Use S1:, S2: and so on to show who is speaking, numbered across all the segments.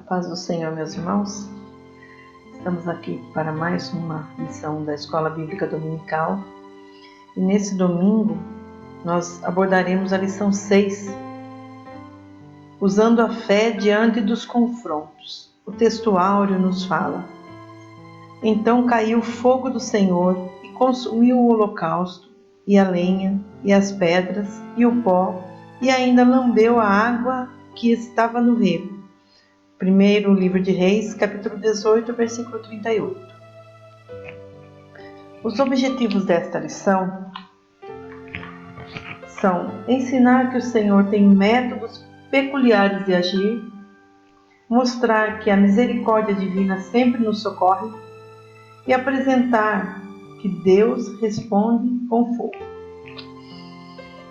S1: Paz do Senhor, meus irmãos. Estamos aqui para mais uma lição da Escola Bíblica Dominical. E nesse domingo, nós abordaremos a lição 6, usando a fé diante dos confrontos. O texto áureo nos fala: Então caiu o fogo do Senhor e consumiu o holocausto, e a lenha, e as pedras, e o pó, e ainda lambeu a água que estava no rego. Primeiro livro de Reis, capítulo 18, versículo 38. Os objetivos desta lição são ensinar que o Senhor tem métodos peculiares de agir, mostrar que a misericórdia divina sempre nos socorre e apresentar que Deus responde com fogo.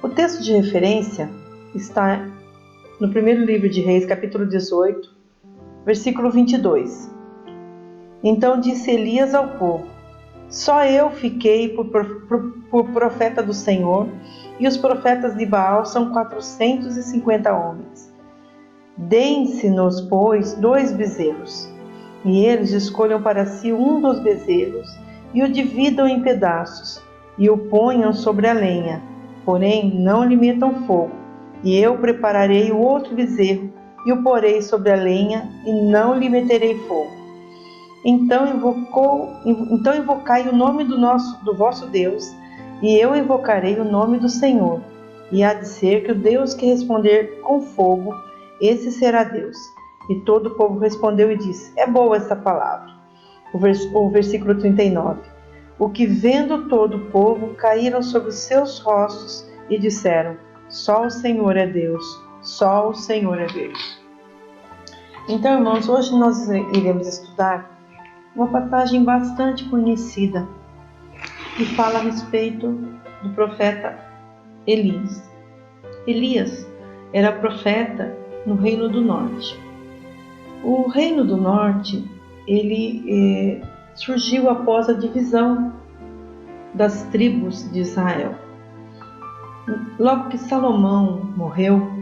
S1: O texto de referência está no primeiro livro de Reis, capítulo 18, versículo 22. Então disse Elias ao povo: Só eu fiquei por profeta do Senhor, e os profetas de Baal são 450 homens. Deem-se-nos, pois, 2 bezerros, e eles escolham para si um dos bezerros, e o dividam em pedaços, e o ponham sobre a lenha, porém não lhe metam fogo, e eu prepararei o outro bezerro, e o porei sobre a lenha, e não lhe meterei fogo. Então invocai o nome do vosso Deus, e eu invocarei o nome do Senhor. E há de ser que o Deus que responder com fogo, esse será Deus. E todo o povo respondeu e disse: É boa esta palavra. O versículo 39. O que vendo todo o povo, caíram sobre os seus rostos e disseram: Só o Senhor é Deus. Só o Senhor é Deus. Então, irmãos, hoje nós iremos estudar uma passagem bastante conhecida que fala a respeito do profeta Elias. Elias era profeta no Reino do Norte. O Reino do Norte, ele surgiu após a divisão das tribos de Israel. Logo que Salomão morreu,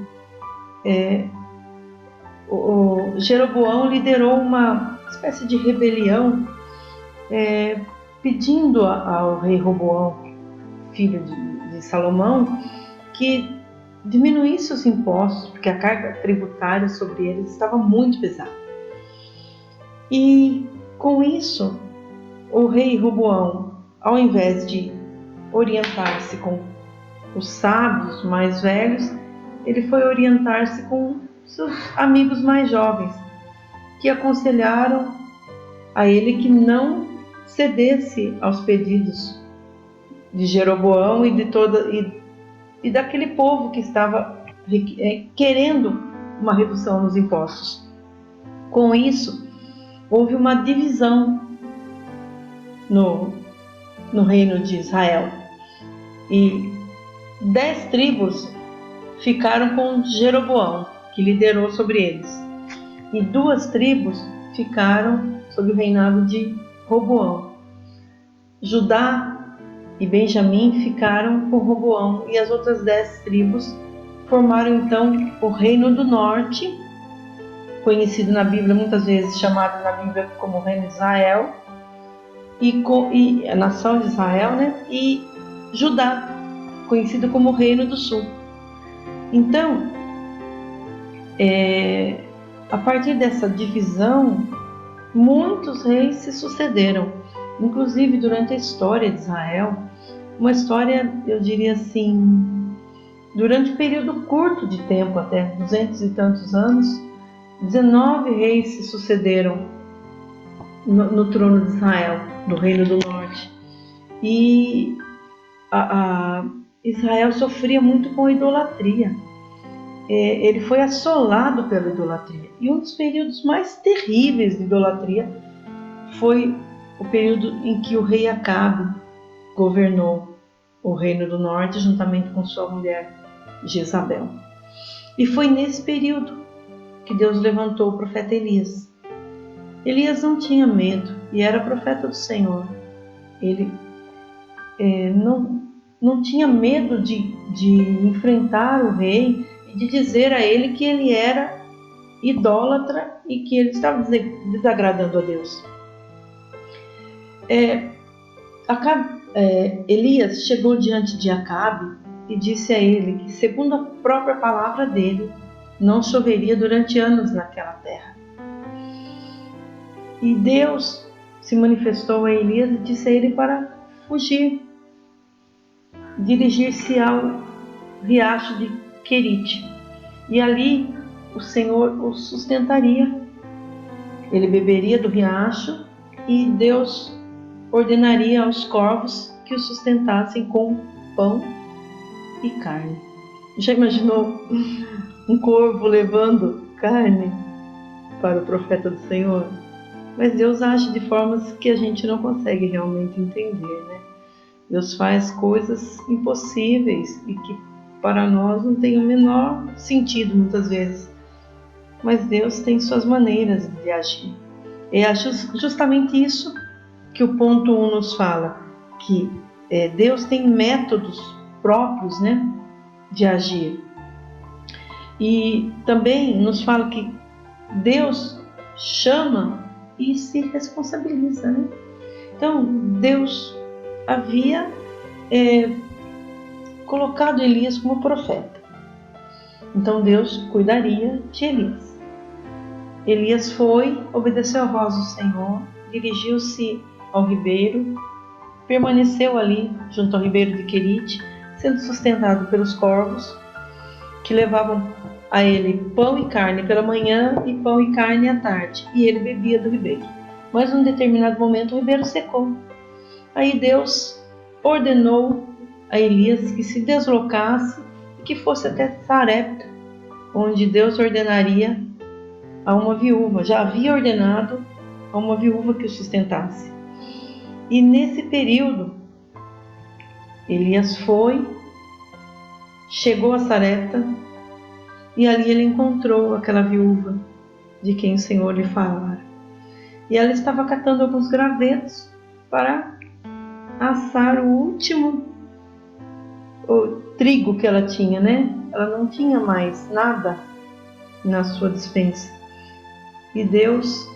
S1: o Jeroboão liderou uma espécie de rebelião, pedindo ao rei Roboão, filho de Salomão, que diminuísse os impostos, porque a carga tributária sobre eles estava muito pesada. E com isso, o rei Roboão, ao invés de orientar-se com os sábios mais velhos, ele foi orientar-se com seus amigos mais jovens, que aconselharam a ele que não cedesse aos pedidos de Jeroboão e daquele povo que estava querendo uma redução nos impostos. Com isso, houve uma divisão no reino de Israel, e 10 tribos ficaram com Jeroboão, que liderou sobre eles, e 2 tribos ficaram sob o reinado de Roboão. Judá e Benjamim ficaram com Roboão, e as outras 10 tribos formaram então o Reino do Norte, conhecido na Bíblia, muitas vezes chamado na Bíblia como Reino de Israel, e a nação de Israel, e Judá, conhecido como Reino do Sul. Então, a partir dessa divisão, muitos reis se sucederam, inclusive durante a história de Israel, uma história, eu diria assim, durante um período curto de tempo, até 200 e tantos anos, 19 reis se sucederam no trono de Israel, do Reino do Norte. E Israel sofria muito com a idolatria. Ele foi assolado pela idolatria. E um dos períodos mais terríveis de idolatria foi o período em que o rei Acabe governou o Reino do Norte juntamente com sua mulher Jezabel. E foi nesse período que Deus levantou o profeta Elias. Elias não tinha medo e era profeta do Senhor. Ele não tinha medo de enfrentar o rei e de dizer a ele que ele era idólatra e que ele estava desagradando a Deus. Elias chegou diante de Acabe e disse a ele que, segundo a própria palavra dele, não choveria durante anos naquela terra. E Deus se manifestou a Elias e disse a ele para fugir, dirigir-se ao riacho de Querite. E ali o Senhor o sustentaria. Ele beberia do riacho e Deus ordenaria aos corvos que o sustentassem com pão e carne. Já imaginou um corvo levando carne para o profeta do Senhor? Mas Deus age de formas que a gente não consegue realmente entender, né? Deus faz coisas impossíveis e que para nós não tem o menor sentido muitas vezes. Mas Deus tem suas maneiras de agir. É justamente isso que o ponto 1 nos fala, que Deus tem métodos próprios, né, de agir. E também nos fala que Deus chama e se responsabiliza, né? Então, Deus havia colocado Elias como profeta. Então, Deus cuidaria de Elias. Elias foi, obedeceu a voz do Senhor, dirigiu-se ao ribeiro, permaneceu ali junto ao ribeiro de Querite, sendo sustentado pelos corvos que levavam a ele pão e carne pela manhã e pão e carne à tarde, e ele bebia do ribeiro. Mas num determinado momento o ribeiro secou. Aí Deus ordenou a Elias que se deslocasse e que fosse até Sarepta, onde Deus ordenaria a uma viúva, já havia ordenado a uma viúva que o sustentasse. E nesse período, Elias chegou a Sarepta, e ali ele encontrou aquela viúva de quem o Senhor lhe falara. E ela estava catando alguns gravetos para assar o último trigo que ela tinha, né? Ela não tinha mais nada na sua despensa. E Deus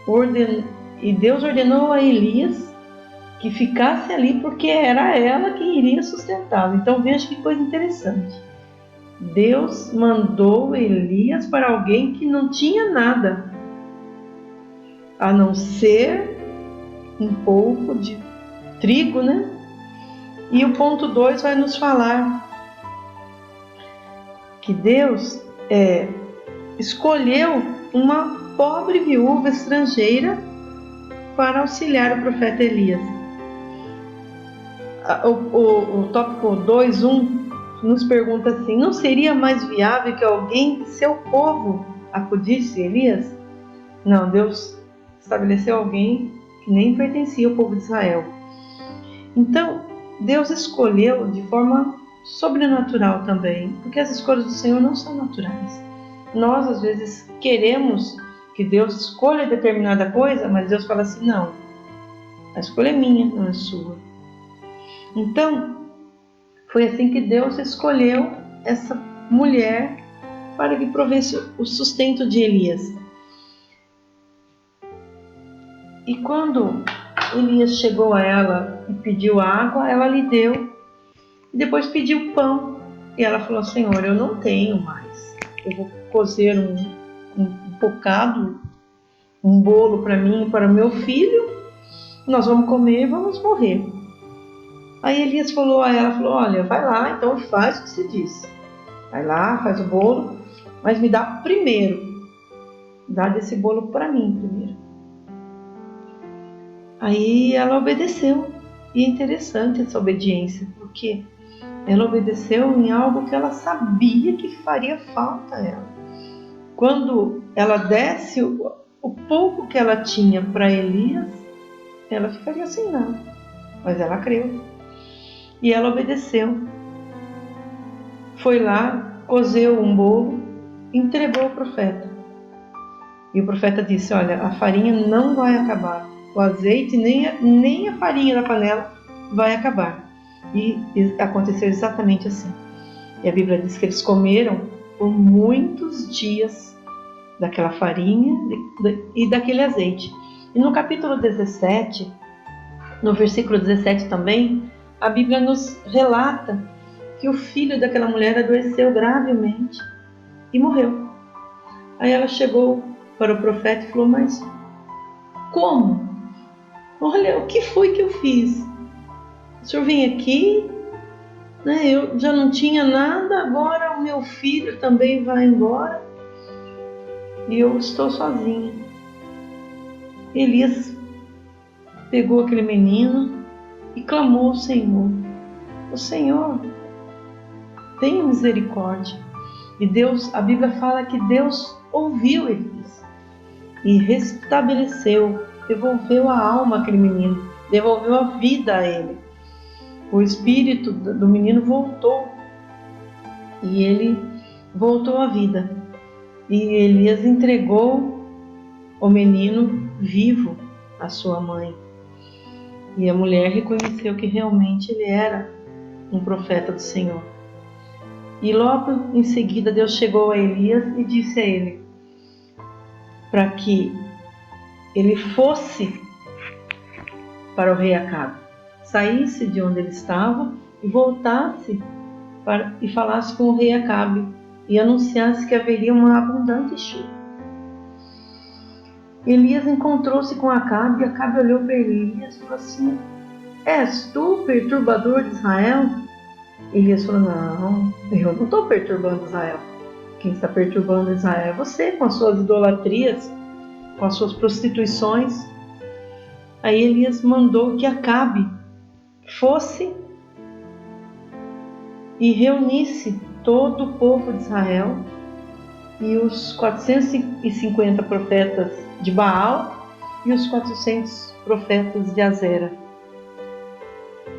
S1: ordenou a Elias que ficasse ali, porque era ela que iria sustentá-lo. Então veja que coisa interessante. Deus mandou Elias para alguém que não tinha nada, a não ser um pouco de trigo, né? E o ponto 2 vai nos falar que Deus escolheu uma pobre viúva estrangeira para auxiliar o profeta Elias. O tópico 2:1 nos pergunta assim: não seria mais viável que alguém de seu povo acudisse a Elias? Não, Deus estabeleceu alguém que nem pertencia ao povo de Israel. Então, Deus escolheu de forma sobrenatural também, porque as escolhas do Senhor não são naturais. Nós, às vezes, queremos que Deus escolha determinada coisa, mas Deus fala assim: não, a escolha é minha, não é sua. Então, foi assim que Deus escolheu essa mulher para que provesse o sustento de Elias. E quando Elias chegou a ela e pediu água, ela lhe deu. E depois pediu pão. E ela falou: Senhor, eu não tenho mais. Eu vou cozer um bocado, um bolo para mim e para o meu filho. Nós vamos comer e vamos morrer. Aí Elias falou a ela, olha, vai lá, então faz o que você disse. Vai lá, faz o bolo, mas me dá primeiro. Dá desse bolo para mim primeiro. Aí ela obedeceu. E é interessante essa obediência, porque ela obedeceu em algo que ela sabia que faria falta a ela. Quando ela desse o pouco que ela tinha para Elias, ela ficaria sem nada. Mas ela creu. E ela obedeceu. Foi lá, cozeu um bolo, entregou ao profeta. E o profeta disse: olha, a farinha não vai acabar. O azeite nem a farinha da panela vai acabar. E aconteceu exatamente assim. E a Bíblia diz que eles comeram por muitos dias daquela farinha e daquele azeite. E no capítulo 17, no versículo 17 também, a Bíblia nos relata que o filho daquela mulher adoeceu gravemente e morreu. Aí ela chegou para o profeta e falou: mas como? Olha, o que foi que eu fiz? O senhor vem aqui, né? Eu já não tinha nada, agora o meu filho também vai embora e eu estou sozinha. Elias pegou aquele menino e clamou ao Senhor: o Senhor, tenha misericórdia. E Deus, a Bíblia fala que Deus ouviu Elias e restabeleceu, devolveu a alma àquele menino, devolveu a vida a ele. O espírito do menino voltou e ele voltou à vida. E Elias entregou o menino vivo à sua mãe. E a mulher reconheceu que realmente ele era um profeta do Senhor. E logo em seguida Deus chegou a Elias e disse a ele para que ele fosse para o rei Acabe, saísse de onde ele estava e voltasse e falasse com o rei Acabe e anunciasse que haveria uma abundante chuva. Elias encontrou-se com Acabe e Acabe olhou para Elias e falou assim: és tu, perturbador de Israel? Elias falou: não, eu não estou perturbando Israel. Quem está perturbando Israel é você, com as suas idolatrias, com as suas prostituições. Aí Elias mandou que Acabe fosse e reunisse todo o povo de Israel e os 450 profetas de Baal e os 400 profetas de Azera.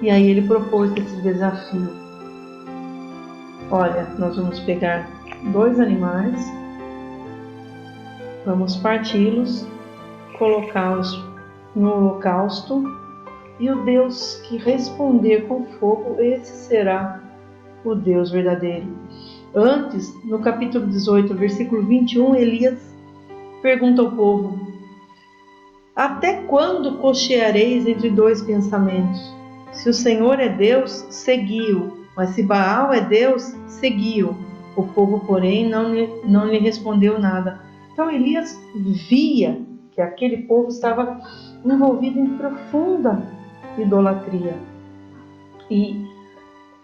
S1: E aí ele propôs esse desafio: olha, nós vamos pegar 2 animais, vamos parti-los, colocá-los no holocausto, e o Deus que responder com fogo, esse será o Deus verdadeiro. Antes, no capítulo 18, versículo 21, Elias pergunta ao povo: até quando cocheareis entre 2 pensamentos? Se o Senhor é Deus, segui-o, mas se Baal é Deus, segui-o. O povo, porém, não lhe respondeu nada. Então Elias via que aquele povo estava envolvido em profunda idolatria. E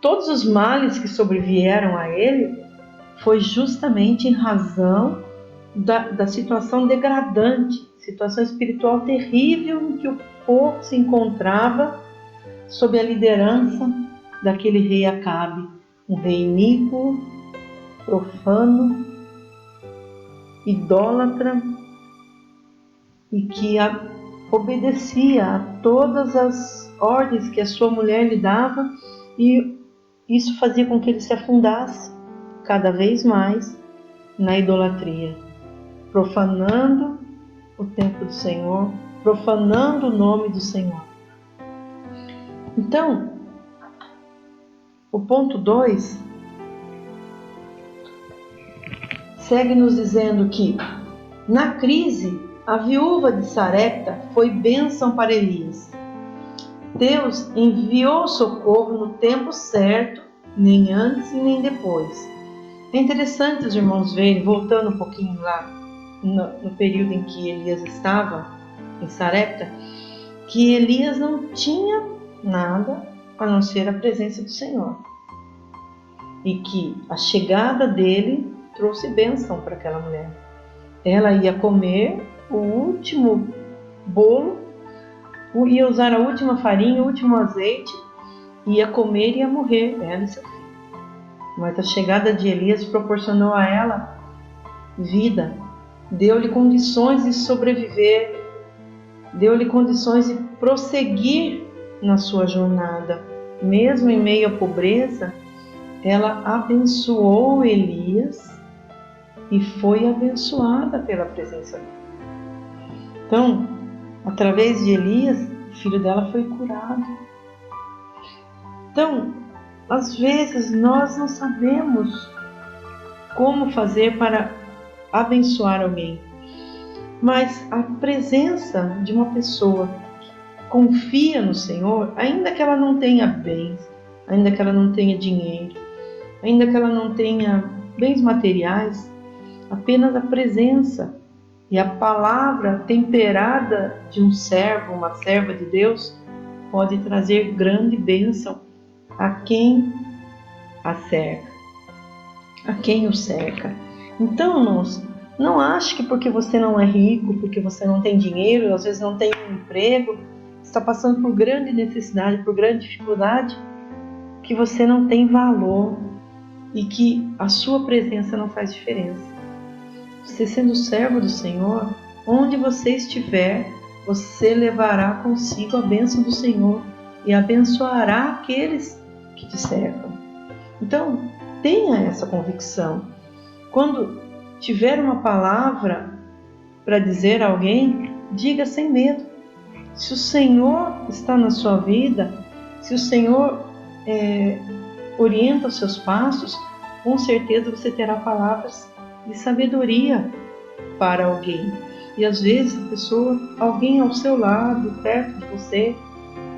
S1: todos os males que sobrevieram a ele foi justamente em razão da situação degradante, situação espiritual terrível em que o povo se encontrava sob a liderança daquele rei Acabe, um rei iníquo, profano, idólatra e que obedecia a todas as ordens que a sua mulher lhe dava, e isso fazia com que ele se afundasse cada vez mais na idolatria, profanando o templo do Senhor, profanando o nome do Senhor. Então, o ponto 2 segue nos dizendo que, na crise, a viúva de Sarepta foi bênção para Elias. Deus enviou socorro no tempo certo, nem antes e nem depois. É interessante os irmãos verem, voltando um pouquinho lá no período em que Elias estava em Sarepta, que Elias não tinha nada a não ser a presença do Senhor. E que a chegada dele trouxe bênção para aquela mulher. Ela ia comer o último bolo, ia usar a última farinha, o último azeite, ia comer e ia morrer, ela e seu filho. Mas a chegada de Elias proporcionou a ela vida, deu-lhe condições de sobreviver, deu-lhe condições de prosseguir na sua jornada. Mesmo em meio à pobreza, ela abençoou Elias e foi abençoada pela presença dele. Então, através de Elias, o filho dela foi curado. Então, às vezes nós não sabemos como fazer para abençoar alguém. Mas a presença de uma pessoa que confia no Senhor, ainda que ela não tenha bens, ainda que ela não tenha dinheiro, ainda que ela não tenha bens materiais, apenas a presença e a palavra temperada de um servo, uma serva de Deus, pode trazer grande bênção a quem a cerca, a quem o cerca. Então, irmãos, não ache que porque você não é rico, porque você não tem dinheiro, às vezes não tem um emprego, está passando por grande necessidade, por grande dificuldade, que você não tem valor e que a sua presença não faz diferença. Você sendo servo do Senhor, onde você estiver, você levará consigo a bênção do Senhor e abençoará aqueles que te cercam. Então, tenha essa convicção. Quando tiver uma palavra para dizer a alguém, diga sem medo. Se o Senhor está na sua vida, se o Senhor orienta os seus passos, com certeza você terá palavras de sabedoria para alguém. E às vezes alguém ao seu lado, perto de você,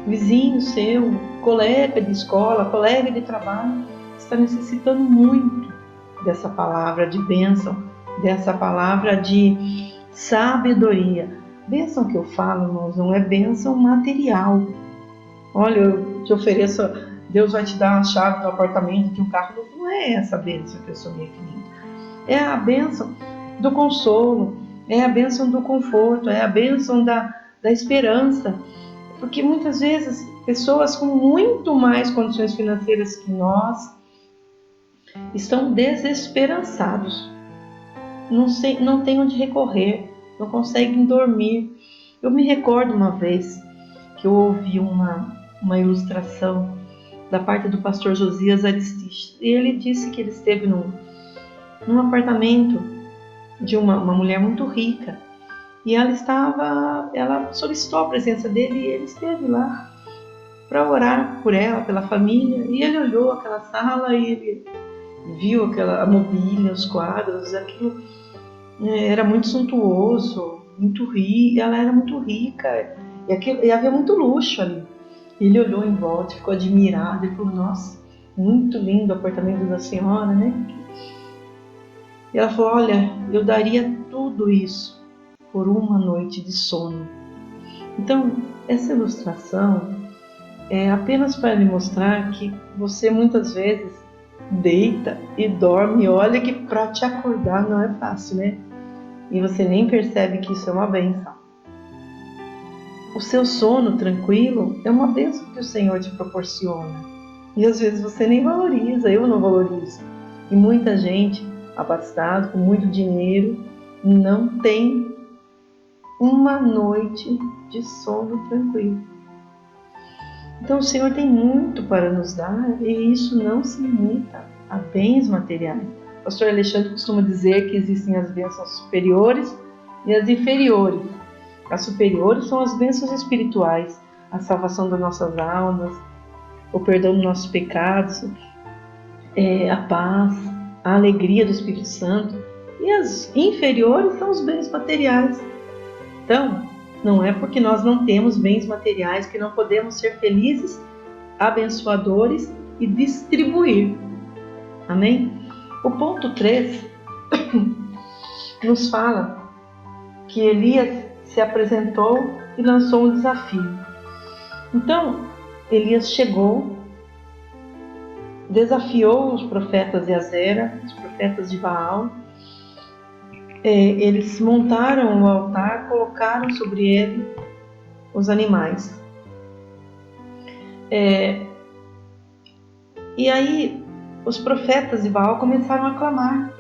S1: vizinho seu, colega de escola, colega de trabalho, está necessitando muito dessa palavra de bênção, dessa palavra de sabedoria. Bênção que eu falo, irmãos, não é bênção material. Olha, eu te ofereço, Deus vai te dar a chave do apartamento, de um carro. Não é essa bênção que eu estou me referindo. É a bênção do consolo, é a bênção do conforto, é a bênção da esperança. Porque muitas vezes pessoas com muito mais condições financeiras que nós estão desesperançados. Não têm onde recorrer, não conseguem dormir. Eu me recordo uma vez que eu ouvi uma ilustração da parte do pastor Josias Aristides. E ele disse que ele esteve num apartamento de uma mulher muito rica. E ela solicitou a presença dele e ele esteve lá para orar por ela, pela família. E ele olhou aquela sala e ele viu a mobília, os quadros, aquilo era muito suntuoso, muito rico, ela era muito rica e havia muito luxo ali. Ele olhou em volta, ficou admirado e falou: nossa, muito lindo o apartamento da senhora, né? E ela falou: olha, eu daria tudo isso por uma noite de sono. Então, essa ilustração é apenas para lhe mostrar que você muitas vezes deita e dorme, e olha que para te acordar não é fácil, né? E você nem percebe que isso é uma bênção. O seu sono tranquilo é uma bênção que o Senhor te proporciona. E às vezes você nem valoriza, eu não valorizo. E muita gente abastada, com muito dinheiro, não tem uma noite de sono tranquilo. Então o Senhor tem muito para nos dar e isso não se limita a bens materiais. O pastor Alexandre costuma dizer que existem as bênçãos superiores e as inferiores. As superiores são as bênçãos espirituais, a salvação das nossas almas, o perdão dos nossos pecados, a paz, a alegria do Espírito Santo. E as inferiores são os bens materiais. Então, não é porque nós não temos bens materiais que não podemos ser felizes, abençoadores e distribuir. Amém? O ponto 3 nos fala que Elias se apresentou e lançou um desafio. Então, Elias chegou, desafiou os profetas de Azera, os profetas de Baal. Eles montaram o altar, colocaram sobre ele os animais. E aí os profetas de Baal começaram a clamar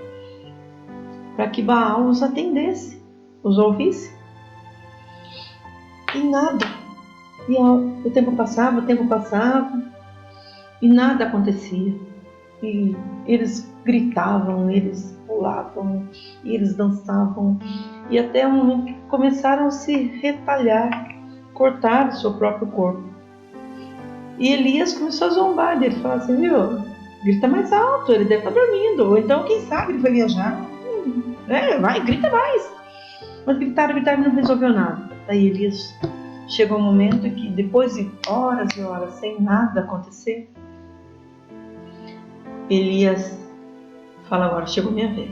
S1: para que Baal os atendesse, os ouvisse. E nada. E o tempo passava e nada acontecia. E eles gritavam, eles pulavam, e eles dançavam. E até um momento que começaram a se retalhar, cortar o seu próprio corpo. E Elias começou a zombar dele, falar assim: viu, grita mais alto, ele deve estar dormindo. Ou então, quem sabe, ele foi viajar. Vai, grita mais. Mas gritaram, e não resolveu nada. Daí Elias chegou um momento que, depois de horas e horas sem nada acontecer, Elias fala: agora chegou minha vez.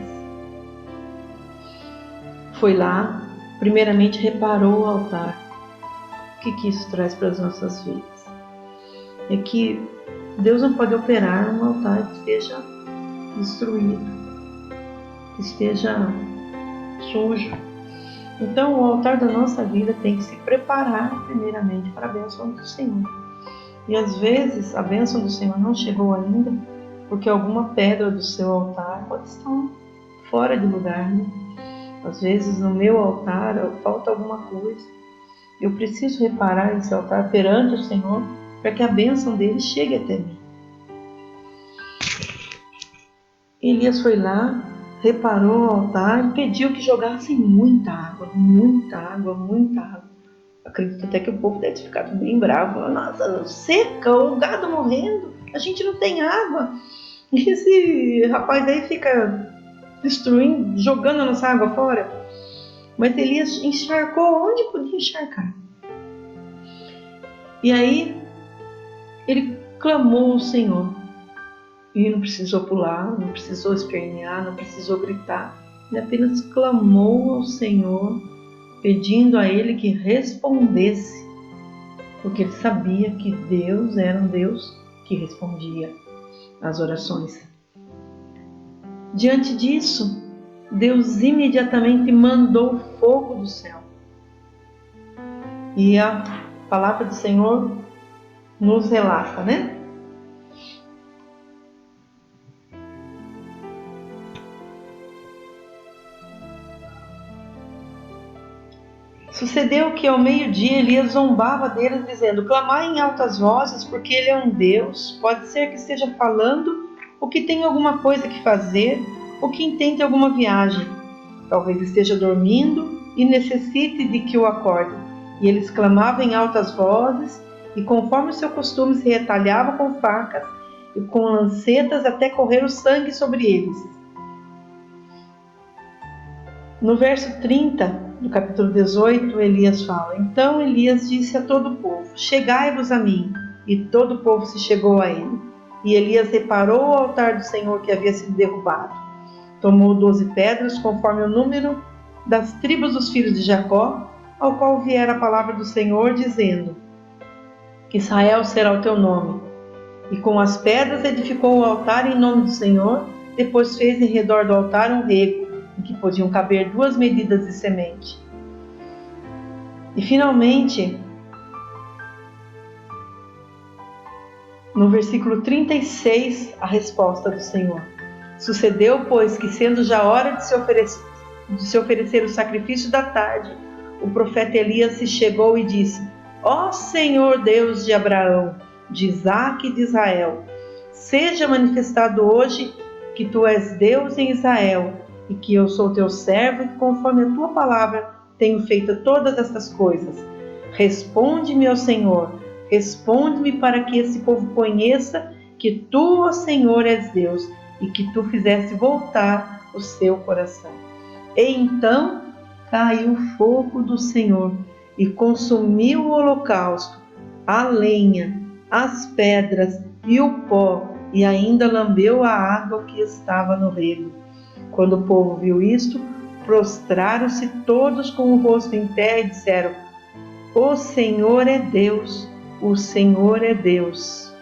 S1: Foi lá, primeiramente reparou o altar. O que isso traz para as nossas vidas? É que Deus não pode operar um altar que esteja destruído, que esteja sujo. Então o altar da nossa vida tem que se preparar primeiramente para a bênção do Senhor. E às vezes a bênção do Senhor não chegou ainda porque alguma pedra do seu altar pode estar fora de lugar, né? Às vezes no meu altar falta alguma coisa. Eu preciso reparar esse altar perante o Senhor para que a bênção dele chegue até mim. Elias foi lá, reparou o altar e pediu que jogassem muita água, muita água, muita água. Acredito até que o povo deve ter ficado bem bravo. Nossa, seca, o gado morrendo, a gente não tem água. E esse rapaz aí fica destruindo, jogando a nossa água fora. Mas Elias encharcou onde podia encharcar. E aí ele clamou ao Senhor. E não precisou pular, não precisou espernear, não precisou gritar. Ele apenas clamou ao Senhor, pedindo a Ele que respondesse. Porque ele sabia que Deus era um Deus que respondia às orações. Diante disso, Deus imediatamente mandou fogo do céu. E a palavra do Senhor nos relata, né? Sucedeu que ao meio-dia Elias zombava deles, dizendo: clamai em altas vozes, porque ele é um Deus. Pode ser que esteja falando, ou que tenha alguma coisa que fazer, ou que intente alguma viagem. Talvez esteja dormindo e necessite de que o acorde. E eles clamavam em altas vozes, e conforme o seu costume se retalhava com facas e com lancetas até correr o sangue sobre eles. No verso 30 do capítulo 18, Elias fala: então Elias disse a todo o povo: chegai-vos a mim. E todo o povo se chegou a ele. E Elias reparou o altar do Senhor que havia sido derrubado. Tomou 12 pedras, conforme o número das tribos dos filhos de Jacó, ao qual viera a palavra do Senhor, dizendo: Israel será o teu nome. E com as pedras edificou o altar em nome do Senhor. Depois fez em redor do altar um rego, em que podiam caber 2 medidas de semente. E finalmente, no versículo 36, a resposta do Senhor. Sucedeu, pois, que sendo já hora de se oferecer o sacrifício da tarde, o profeta Elias se chegou e disse: ó Senhor Deus de Abraão, de Isaque e de Israel, seja manifestado hoje que tu és Deus em Israel, e que eu sou teu servo, e que conforme a tua palavra tenho feito todas estas coisas. Responde-me, ó Senhor, responde-me para que esse povo conheça que tu, ó Senhor, és Deus, e que tu fizeste voltar o seu coração. E então caiu o fogo do Senhor e consumiu o holocausto, a lenha, as pedras e o pó, e ainda lambeu a água que estava no rego. Quando o povo viu isto, prostraram-se todos com o rosto em terra e disseram: o Senhor é Deus, o Senhor é Deus.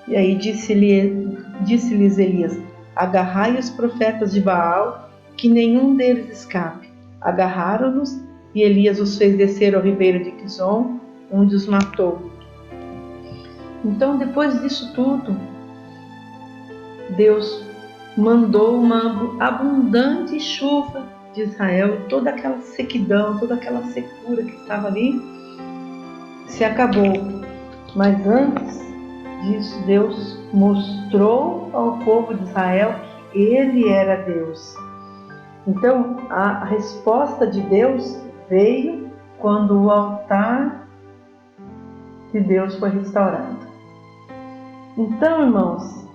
S1: E aí disse-lhes Elias: agarrai os profetas de Baal, que nenhum deles escape. Agarraram-nos, e Elias os fez descer ao ribeiro de Quizon, onde os matou. Então, depois disso tudo, Deus mandou uma abundante chuva de Israel, toda aquela sequidão, toda aquela secura que estava ali, se acabou. Mas antes disso, Deus mostrou ao povo de Israel que Ele era Deus. Então, a resposta de Deus veio quando o altar de Deus foi restaurado. Então, irmãos,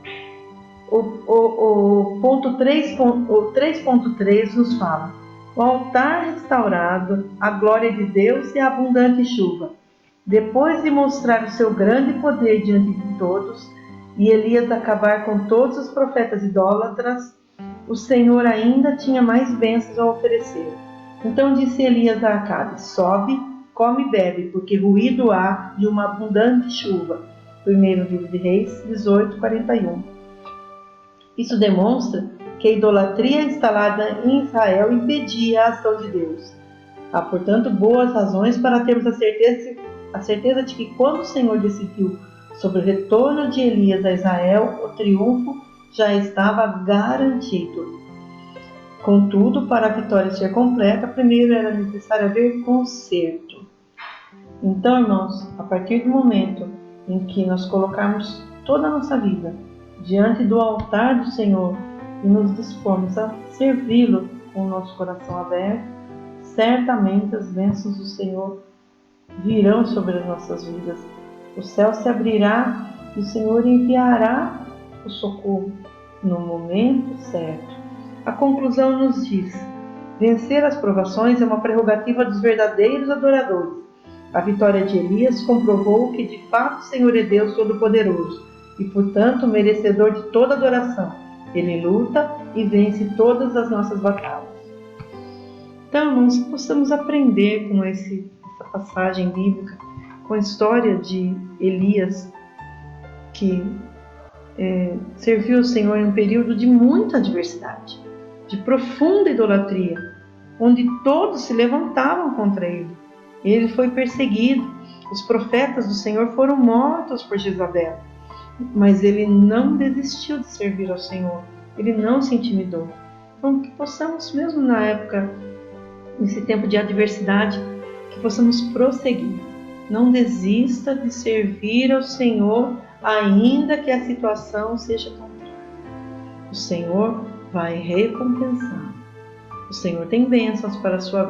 S1: O ponto 3.3 nos fala: o altar restaurado, a glória de Deus e a abundante chuva. Depois de mostrar o seu grande poder diante de todos, e Elias acabar com todos os profetas idólatras, o Senhor ainda tinha mais bênçãos a oferecer. Então disse Elias a Acabe: sobe, come e bebe, porque ruído há de uma abundante chuva. Primeiro livro de Reis 18:41. Isso demonstra que a idolatria instalada em Israel impedia a ação de Deus. Há, portanto, boas razões para termos a certeza de que quando o Senhor decidiu sobre o retorno de Elias a Israel, o triunfo já estava garantido. Contudo, para a vitória ser completa, primeiro era necessário haver conserto. Então, irmãos, a partir do momento em que nós colocarmos toda a nossa vida diante do altar do Senhor e nos dispormos a servi-lo com o nosso coração aberto, certamente as bênçãos do Senhor virão sobre as nossas vidas. O céu se abrirá e o Senhor enviará o socorro no momento certo. A conclusão nos diz: vencer as provações é uma prerrogativa dos verdadeiros adoradores. A vitória de Elias comprovou que de fato o Senhor é Deus Todo-Poderoso e, portanto, merecedor de toda adoração. Ele luta e vence todas as nossas batalhas. Então, irmãos, possamos aprender com essa passagem bíblica, com a história de Elias, que serviu o Senhor em um período de muita adversidade, de profunda idolatria, onde todos se levantavam contra ele. Ele foi perseguido, os profetas do Senhor foram mortos por Jezabel, mas ele não desistiu de servir ao Senhor, ele não se intimidou. Então, que possamos, mesmo na época, nesse tempo de adversidade, que possamos prosseguir. Não desista de servir ao Senhor, ainda que a situação seja contrária. O Senhor vai recompensar. O Senhor tem bênçãos para a sua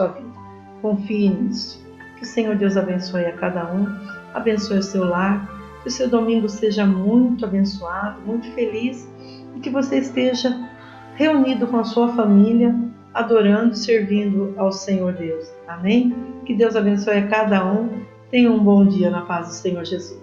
S1: vida. Confie nisso. Que o Senhor Deus abençoe a cada um, abençoe o seu lar, que o seu domingo seja muito abençoado, muito feliz e que você esteja reunido com a sua família, adorando, servindo ao Senhor Deus. Amém? Que Deus abençoe a cada um. Tenha um bom dia na paz do Senhor Jesus.